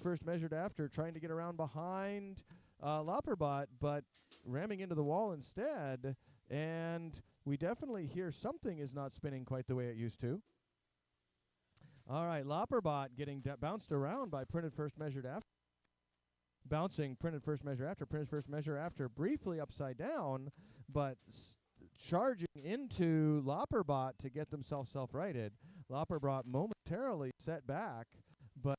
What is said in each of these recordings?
first measured after, trying to get around behind Lopperbot, but ramming into the wall instead. And we definitely hear something is not spinning quite the way it used to. All right, Lopperbot getting bounced around by Printed First Measured After. Bouncing Printed First Measure After. Printed First Measure After briefly upside down, but charging into Lopperbot to get themselves self-righted. Lopperbot momentarily set back, but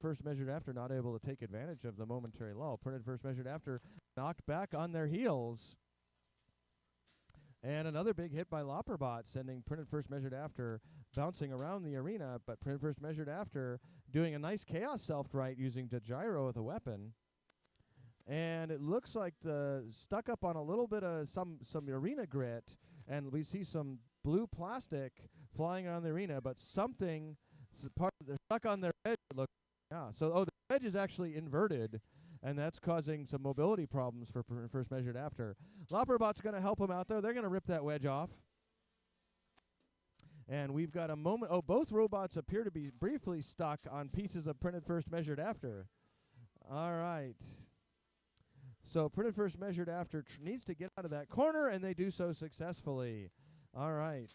First Measured After not able to take advantage of the momentary lull. Printed First Measured After knocked back on their heels. And another big hit by Lopperbot, sending Printed First Measured After bouncing around the arena, but Printed First Measured After doing a nice chaos self-right using the gyro with a weapon. And it looks like the stuck up on a little bit of some arena grit, and we see some blue plastic flying around the arena, but something they're stuck on their edge. Look, yeah. So the edge is actually inverted, and that's causing some mobility problems for First Measured After. Lopperbot's going to help him out there. They're going to rip that wedge off. And we've got a moment. Oh, both robots appear to be briefly stuck on pieces of Printed First Measured After. All right. So Printed First Measured After needs to get out of that corner, and they do so successfully. All right.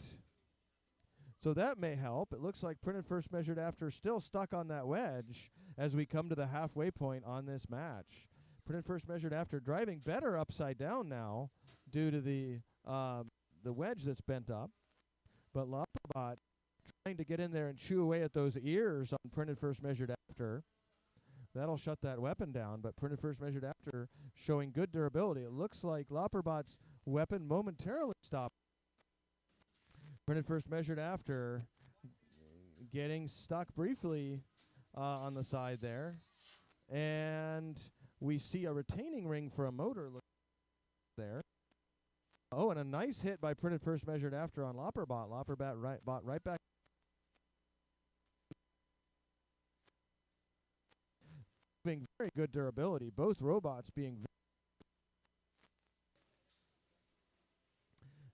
So that may help. It looks like Printed First Measured After still stuck on that wedge as we come to the halfway point on this match. Printed First Measured After driving better upside down now due to the wedge that's bent up. But Lopperbot trying to get in there and chew away at those ears on Printed First Measured After. That'll shut that weapon down, but Printed First Measured After showing good durability. It looks like Lopperbot's weapon momentarily stopped. Printed First Measured After getting stuck briefly on the side there. And we see a retaining ring for a motor there. Oh, and a nice hit by Printed First Measured After on Lopperbot. Lopperbot right back. Being very good durability. Both robots being.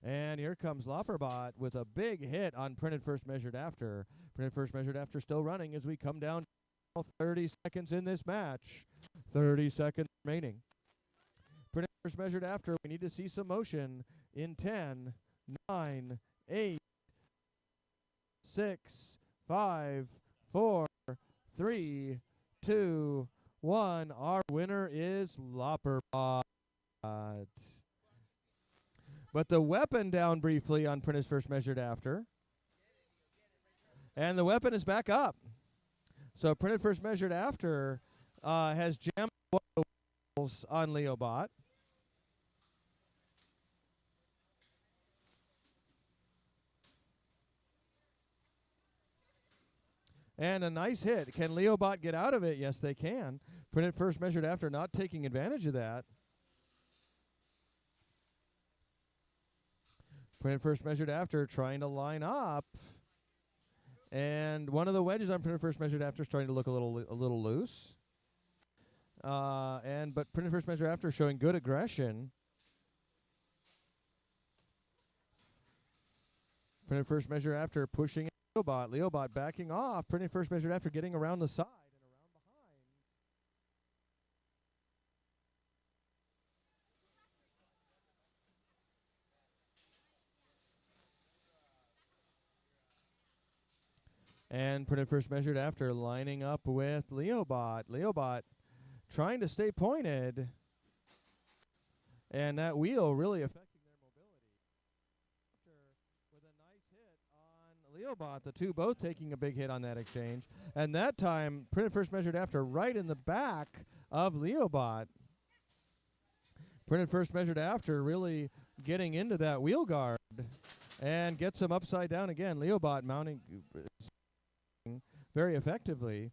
And here comes Lopperbot with a big hit on Printed First Measured After. Printed First Measured After still running as we come down 30 seconds in this match. 30 seconds remaining. Printed First Measured After, we need to see some motion in 10, 9, 8, 6, 5, 4, 3, 2, 1. Our winner is Lopperbot. But the weapon down briefly on Printed First Measured After. And the weapon is back up. So Printed First Measured After has jammed the wheels on Leobot. And a nice hit. Can Leobot get out of it? Yes, they can. Printed First Measured After not taking advantage of that. Printed First Measured After trying to line up. And one of the wedges on Printed First Measured After is starting to look a little loose. But Printed First Measured After showing good aggression. Printed First Measured After pushing Leobot. Leobot backing off. Printed First Measured After getting around the side and around behind. And Printed First Measured After lining up with Leobot. Leobot trying to stay pointed. And that wheel really affecting their mobility. With a nice hit on Leobot, the two both taking a big hit on that exchange. And that time, Printed First Measured After right in the back of Leobot. Printed First Measured After really getting into that wheel guard and gets him upside down again. Leobot mounting very effectively.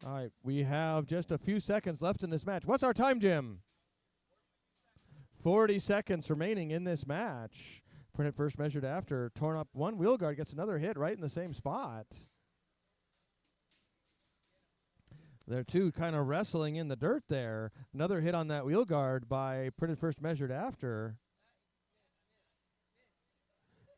All right, we have just a few seconds left in this match. What's our time, Jim? 40 seconds remaining in this match. Printed First Measured After torn up one wheel guard, gets another hit right in the same spot. They're two kind of wrestling in the dirt there. Another hit on that wheel guard by Printed First Measured After.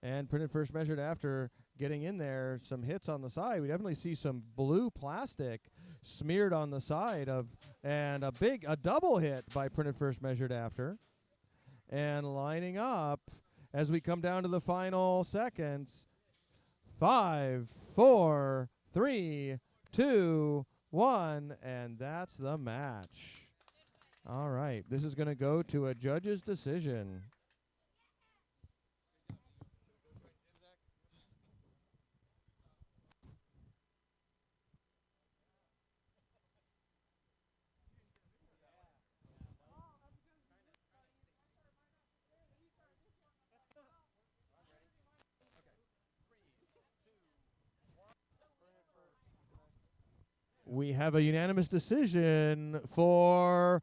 And Printed First Measured After getting in there, some hits on the side. We definitely see some blue plastic smeared on the side of, and a double hit by Printed First Measured After. And lining up as we come down to the final seconds. 5, 4, 3, 2, 1, and that's the match. All right, this is going to go to a judge's decision. We have a unanimous decision for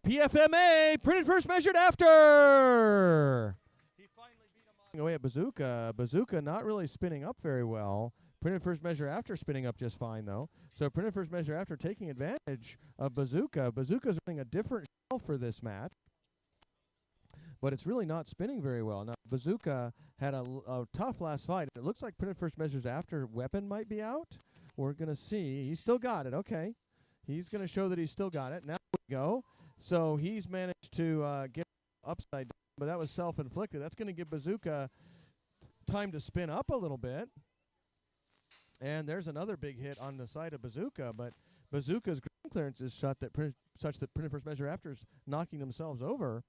PFMA, Printed First Measured After. He finally beat him away at Bazooka. Bazooka not really spinning up very well. Printed First Measure After spinning up just fine, though. So Printed First Measure After taking advantage of Bazooka. Bazooka's running a different shell for this match, but it's really not spinning very well. Now, Bazooka had a tough last fight. It looks like Printed First Measures After weapon might be out. We're going to see. He's still got it. Okay. He's going to show that he's still got it. Now we go. So he's managed to get upside down, but that was self-inflicted. That's going to give Bazooka time to spin up a little bit. And there's another big hit on the side of Bazooka, but Bazooka's ground clearance is such that Printed First Measure After's knocking themselves over.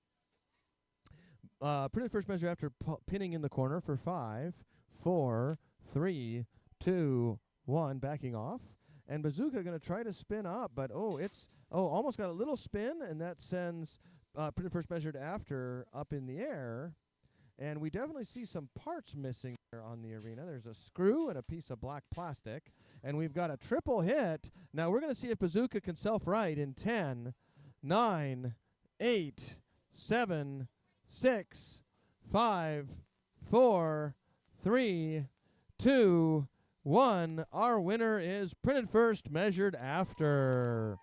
Printed First Measure After pinning in the corner for 5, 4, 3, 2, 1, backing off. And Bazooka going to try to spin up, but almost got a little spin, and that sends Printed First Measured After up in the air. And we definitely see some parts missing there on the arena. There's a screw and a piece of black plastic. And we've got a triple hit. Now we're going to see if Bazooka can self-right in 10, 9, 8, 7, 6, 5, 4, 3, 2, 1. Our winner is Printed First Measured After.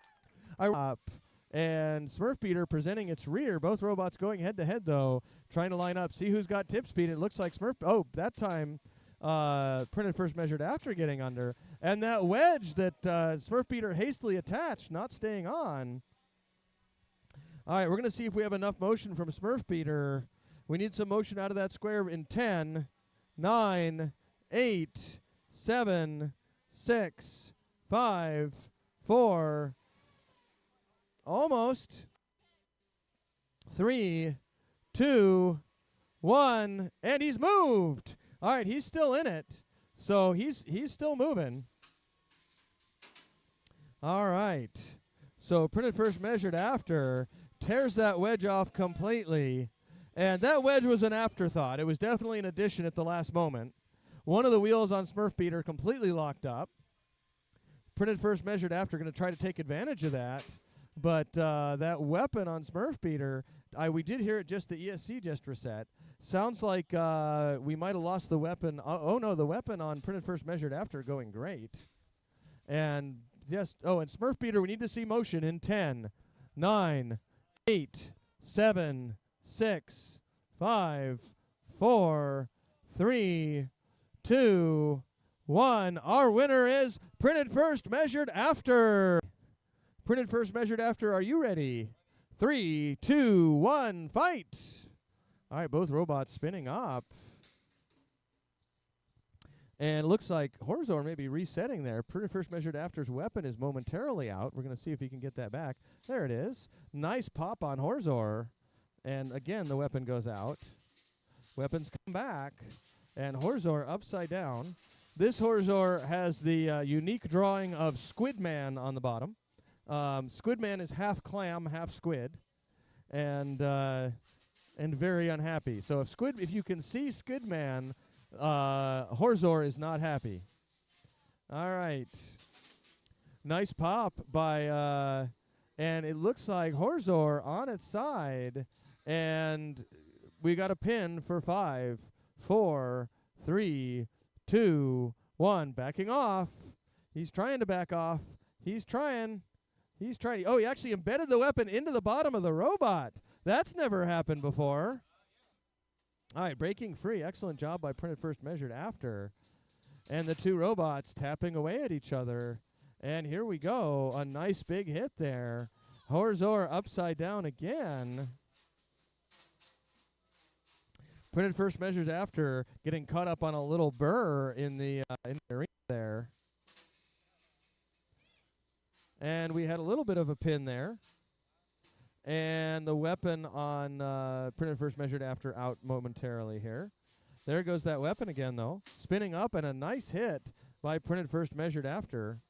Up. And Smurf Beater presenting its rear. Both robots going head-to-head, though, trying to line up. See who's got tip speed. It looks like Smurf. Oh, that time Printed First Measured After getting under. And that wedge that Smurf Beater hastily attached, not staying on. All right, we're going to see if we have enough motion from Smurf Beater. We need some motion out of that square in 10, 9, 8, 7, 6, 5, 4, almost, 3, 2, 1, and he's moved. All right, he's still in it, so he's still moving. All right, so Printed First Measured After tears that wedge off completely, and that wedge was an afterthought. It was definitely an addition at the last moment. One of the wheels on Smurf Beater completely locked up. Printed First Measured After going to try to take advantage of that. But that weapon on Smurf Beater, we did hear it just, the ESC just reset. Sounds like we might have lost the weapon. Oh, no, the weapon on Printed First Measured After going great. And yes, and Smurf Beater, we need to see motion in 10, 9, 8, 7, 6, 5, 4, 3, 2, 1. Our winner is Printed First Measured After. Printed First Measured After, are you ready? 3, 2, 1, fight! All right, both robots spinning up. And it looks like Horzor may be resetting there. Printed First Measured After's weapon is momentarily out. We're going to see if he can get that back. There it is. Nice pop on Horzor. And again, the weapon goes out. Weapons come back. And Horzor upside down. This Horzor has the unique drawing of Squidman on the bottom. Squidman is half clam, half squid, and very unhappy. So if you can see Squidman, Horzor is not happy. All right, nice pop by, and it looks like Horzor on its side, and we got a pin for 5, 4, 3, 2, 1, backing off. He's trying to back off. He's trying. He's trying to, oh, he actually embedded the weapon into the bottom of the robot. That's never happened before. All right, breaking free. Excellent job by Printed First Measured After. And the two robots tapping away at each other. And here we go. A nice big hit there. Horzor upside down again. Printed First Measures After getting caught up on a little burr in the arena there. And we had a little bit of a pin there. And the weapon on Printed First Measured After out momentarily here. There goes that weapon again, though. Spinning up, and a nice hit by Printed First Measured After.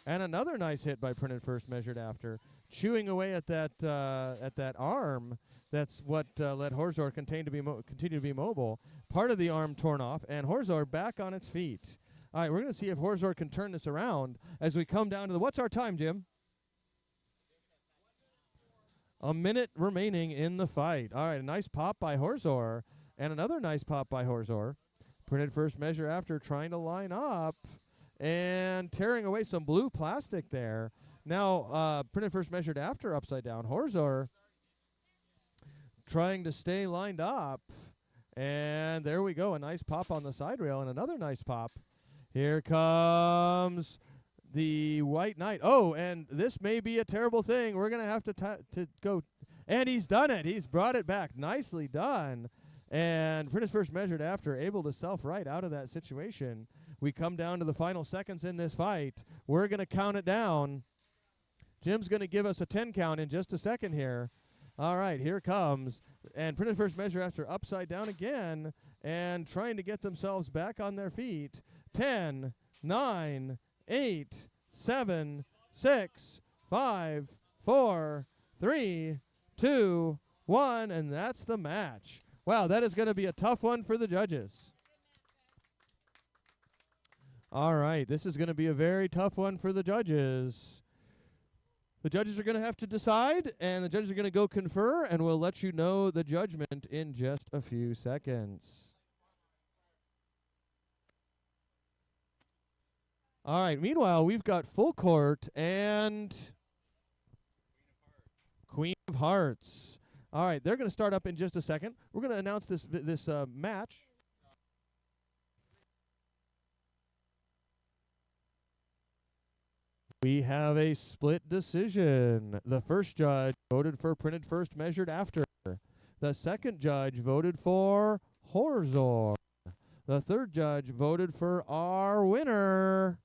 And another nice hit by Printed First Measured After. Chewing away at that arm. That's what let Horzor continue to be mobile. Part of the arm torn off, and Horzor back on its feet. All right, we're going to see if Horzor can turn this around as we come down to the... What's our time, Jim? A minute remaining in the fight. All right, a nice pop by Horzor, and another nice pop by Horzor. Printed First Measure After trying to line up and tearing away some blue plastic there. Now, Printed First Measured After upside down. Horzor trying to stay lined up. And there we go. A nice pop on the side rail and another nice pop. Here comes the White Knight. Oh, and this may be a terrible thing. We're going to have to go. And he's done it. He's brought it back. Nicely done. And Printed First Measured After able to self-right out of that situation. We come down to the final seconds in this fight. We're going to count it down. Jim's going to give us a 10 count in just a second here. All right, here comes. And Printed First Measure After upside down again and trying to get themselves back on their feet. 10, 9, 8, 7, 6, 5, 4, 3, 2, 1, and that's the match. Wow, that is going to be a tough one for the judges. All right, this is going to be a very tough one for the judges. The judges are going to have to decide, and the judges are going to go confer, and we'll let you know the judgment in just a few seconds. All right, meanwhile, we've got Full Court and Queen of Hearts. All right, they're going to start up in just a second. We're going to announce this match. We have a split decision. The first judge voted for Printed First Measured After. The second judge voted for Horzor. The third judge voted for our winner,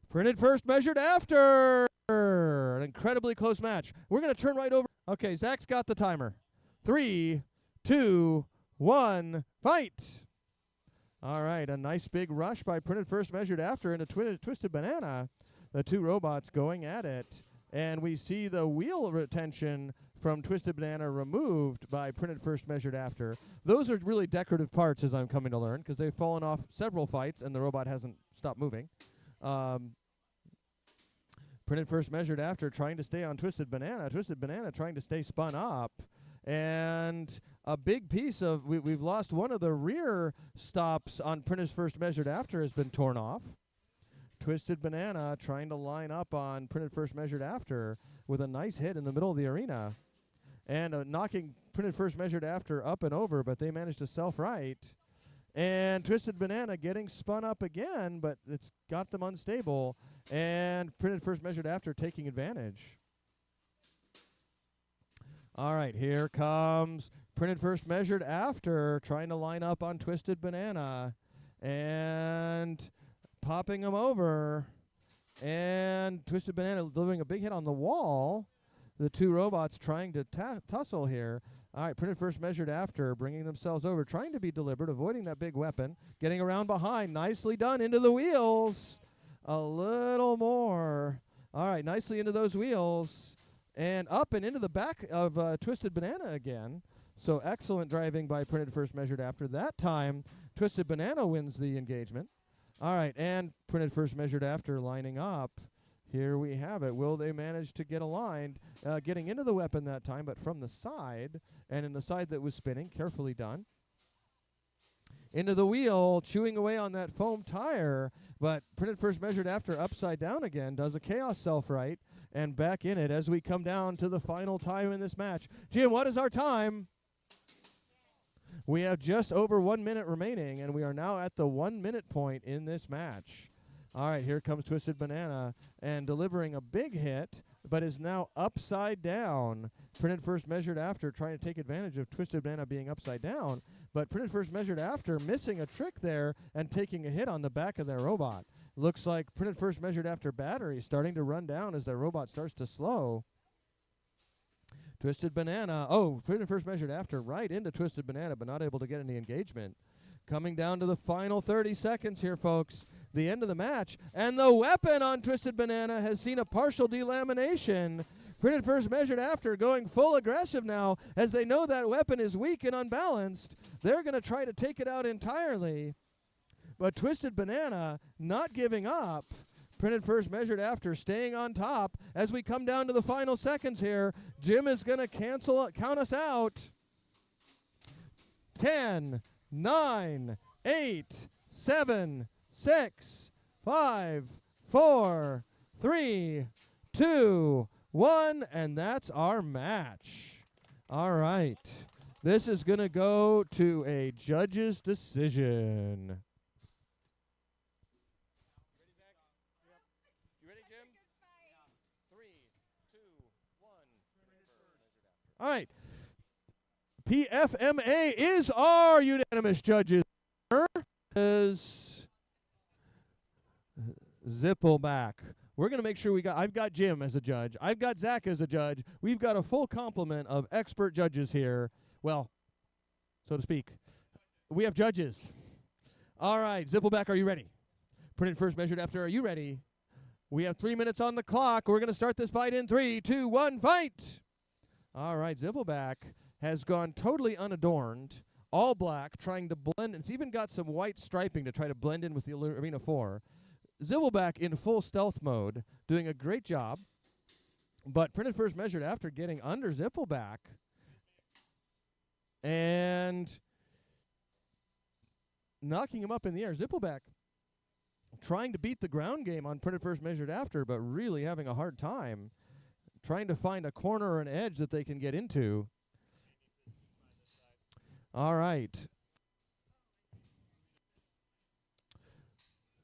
Printed First Measured After. An incredibly close match. We're going to turn right over. Okay, Zach's got the timer. 3, 2, 1, fight. All right, a nice big rush by Printed First Measured After into Twisted Banana. The two robots going at it. And we see the wheel retention from Twisted Banana removed by Printed First Measured After. Those are really decorative parts, as I'm coming to learn, because they've fallen off several fights and the robot hasn't stopped moving. Printed First Measured After trying to stay on Twisted Banana. Twisted Banana trying to stay spun up. And a big piece of, we've lost one of the rear stops on Printed First Measured After has been torn off. Twisted Banana trying to line up on Printed First Measured After with a nice hit in the middle of the arena. And knocking Printed First Measured After up and over, but they managed to self-right. And Twisted Banana getting spun up again, but it's got them unstable. And Printed First Measured After taking advantage. All right, here comes Printed First Measured After trying to line up on Twisted Banana. And popping him over, and Twisted Banana delivering a big hit on the wall. The two robots trying to tussle here. All right, Printed First Measured After bringing themselves over, trying to be deliberate, avoiding that big weapon, getting around behind. Nicely done into the wheels. A little more. All right, nicely into those wheels, and up and into the back of Twisted Banana again. So excellent driving by Printed First Measured After. That time, Twisted Banana wins the engagement. All right, and Printed First Measured After lining up. Here we have it. Will they manage to get aligned? Getting into the weapon that time, but from the side, and in the side that was spinning, carefully done. into the wheel, chewing away on that foam tire. But Printed First Measured After upside down again, does a chaos self-right, and back in it as we come down to the final time in this match. Jim, what is our time? We have just over 1 minute remaining, and we are now at the 1 minute point in this match. All right, here comes Twisted Banana, and delivering a big hit, but is now upside down. Printed First Measured After trying to take advantage of Twisted Banana being upside down, but Printed First Measured After missing a trick there and taking a hit on the back of their robot. Looks like Printed First Measured After battery starting to run down as their robot starts to slow. Twisted Banana, Printed First Measured After right into Twisted Banana, but not able to get any engagement. Coming down to the final 30 seconds here, folks. The end of the match, and the weapon on Twisted Banana has seen a partial delamination. Printed First Measured After going full aggressive now as they know that weapon is weak and unbalanced. They're going to try to take it out entirely, but Twisted Banana not giving up. Printed First Measured After staying on top as we come down to the final seconds here. Jim is going to count us out. 10, 9, 8, 7, 6, 5, 4, 3, 2, 1, and that's our match. All right. This is going to go to a judge's decision. You ready, Jim? 3, 2, 1. All right. PFMA is our unanimous judges. Is Zippleback. We're going to make sure I've got Jim as a judge. I've got Zach as a judge. We've got a full complement of expert judges here. Well, so to speak. We have judges. All right, Zippleback, are you ready? Printed First Measured After, are you ready? We have 3 minutes on the clock. We're going to start this fight in 3, 2, 1, fight! All right, Zippleback has gone totally unadorned, all black, trying to blend. It's even got some white striping to try to blend in with the Arena 4. Zippleback in full stealth mode, doing a great job. But Printed First Measured After getting under Zippleback and knocking him up in the air. Zippleback trying to beat the ground game on Printed First Measured After, but really having a hard time trying to find a corner or an edge that they can get into. All right.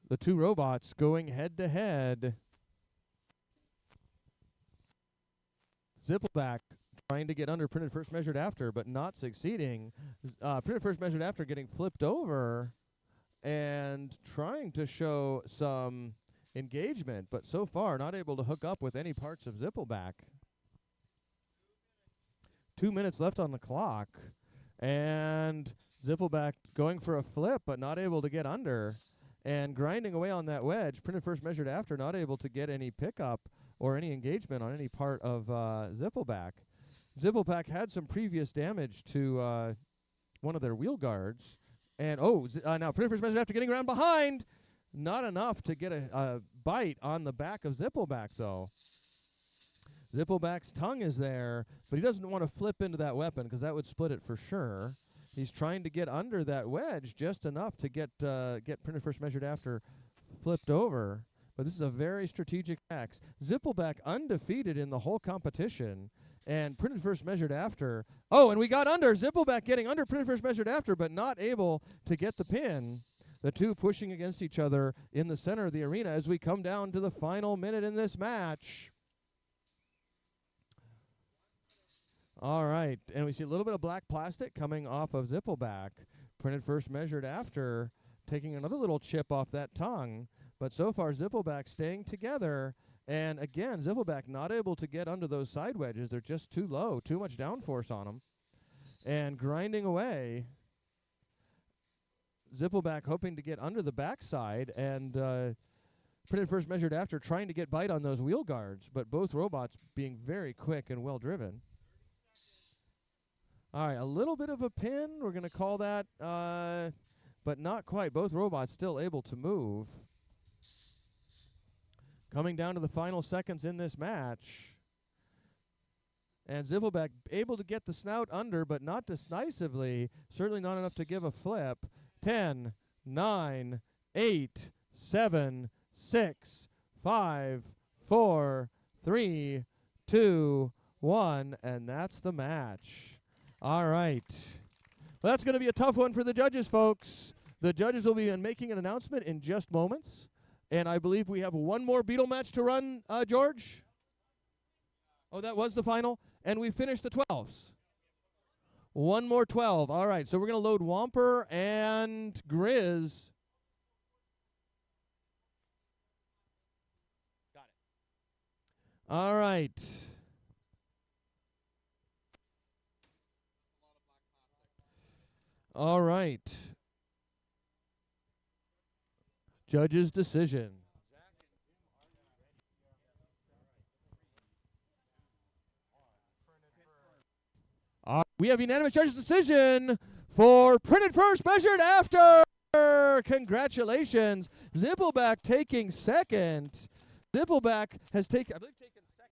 The two robots going head-to-head. Zippleback trying to get under Printed First Measured After, but not succeeding. Printed First Measured After getting flipped over and trying to show some engagement, but so far not able to hook up with any parts of Zippleback. 2 minutes left on the clock, and Zippleback going for a flip, but not able to get under. And grinding away on that wedge, Printed First Measured After not able to get any pickup or any engagement on any part of Zippleback. Zippleback had some previous damage to one of their wheel guards. And, now Printed First Measured After getting around behind. Not enough to get a bite on the back of Zippleback, though. Zippleback's tongue is there, but he doesn't want to flip into that weapon because that would split it for sure. He's trying to get under that wedge just enough to get Printed First Measured After flipped over. But this is a very strategic axe. Zippleback undefeated in the whole competition. And Printed First Measured After. Oh, and we got under. Zippleback getting under Printed First Measured After, but not able to get the pin. The two pushing against each other in the center of the arena as we come down to the final minute in this match. All right, and we see a little bit of black plastic coming off of Zippleback. Printed First Measured After taking another little chip off that tongue. But so far, Zippleback staying together. And again, Zippleback not able to get under those side wedges. They're just too low, too much downforce on them. And grinding away. Zippleback hoping to get under the backside. And Printed First Measured After trying to get bite on those wheel guards. But both robots being very quick and well driven. All right, a little bit of a pin. We're going to call that, but not quite. Both robots still able to move. Coming down to the final seconds in this match. And Zippleback able to get the snout under, but not decisively. Certainly not enough to give a flip. 10, 9, 8, 7, 6, 5, 4, 3, 2, 1, and that's the match. All right. Well, that's going to be a tough one for the judges, folks. The judges will be making an announcement in just moments, and I believe we have one more Beetle match to run, George? Oh, that was the final? And we finished the 12s. One more 12. All right, so we're going to load Whomper and Grizz. Got it. All right. All right. Judge's decision. We have unanimous judge's decision for Printed First, Measured After. Congratulations. Zippelback taking second. Zippelback has taken, I believe,